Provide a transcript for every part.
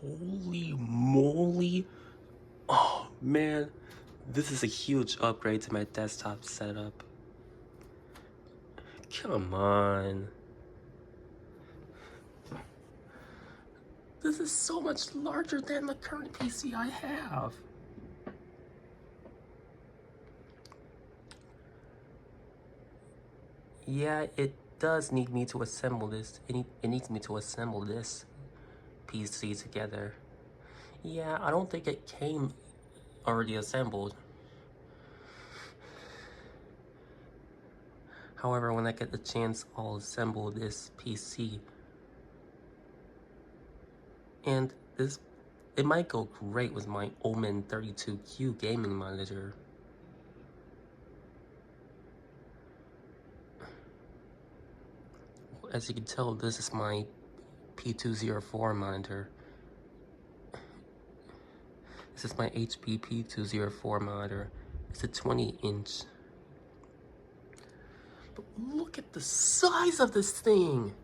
Holy moly. Oh man, this is a huge upgrade to my desktop setup. Come on. This is so much larger than the current PC I have. Yeah, it does need me to assemble this. It needs me to assemble this PC together. Yeah, I don't think it came already assembled. However, when I get the chance, I'll assemble this PC. And it might go great with my Omen 32Q gaming monitor. As you can tell, this is my P204 monitor. This is my HP P204 monitor. It's a 20-inch. But look at the size of this thing!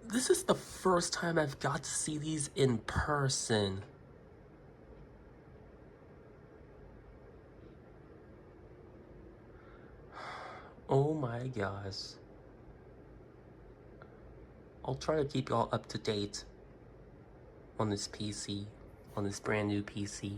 This is the first time I've got to see these in person. Oh my gosh. I'll try to keep y'all up to date on this PC, on this brand new PC.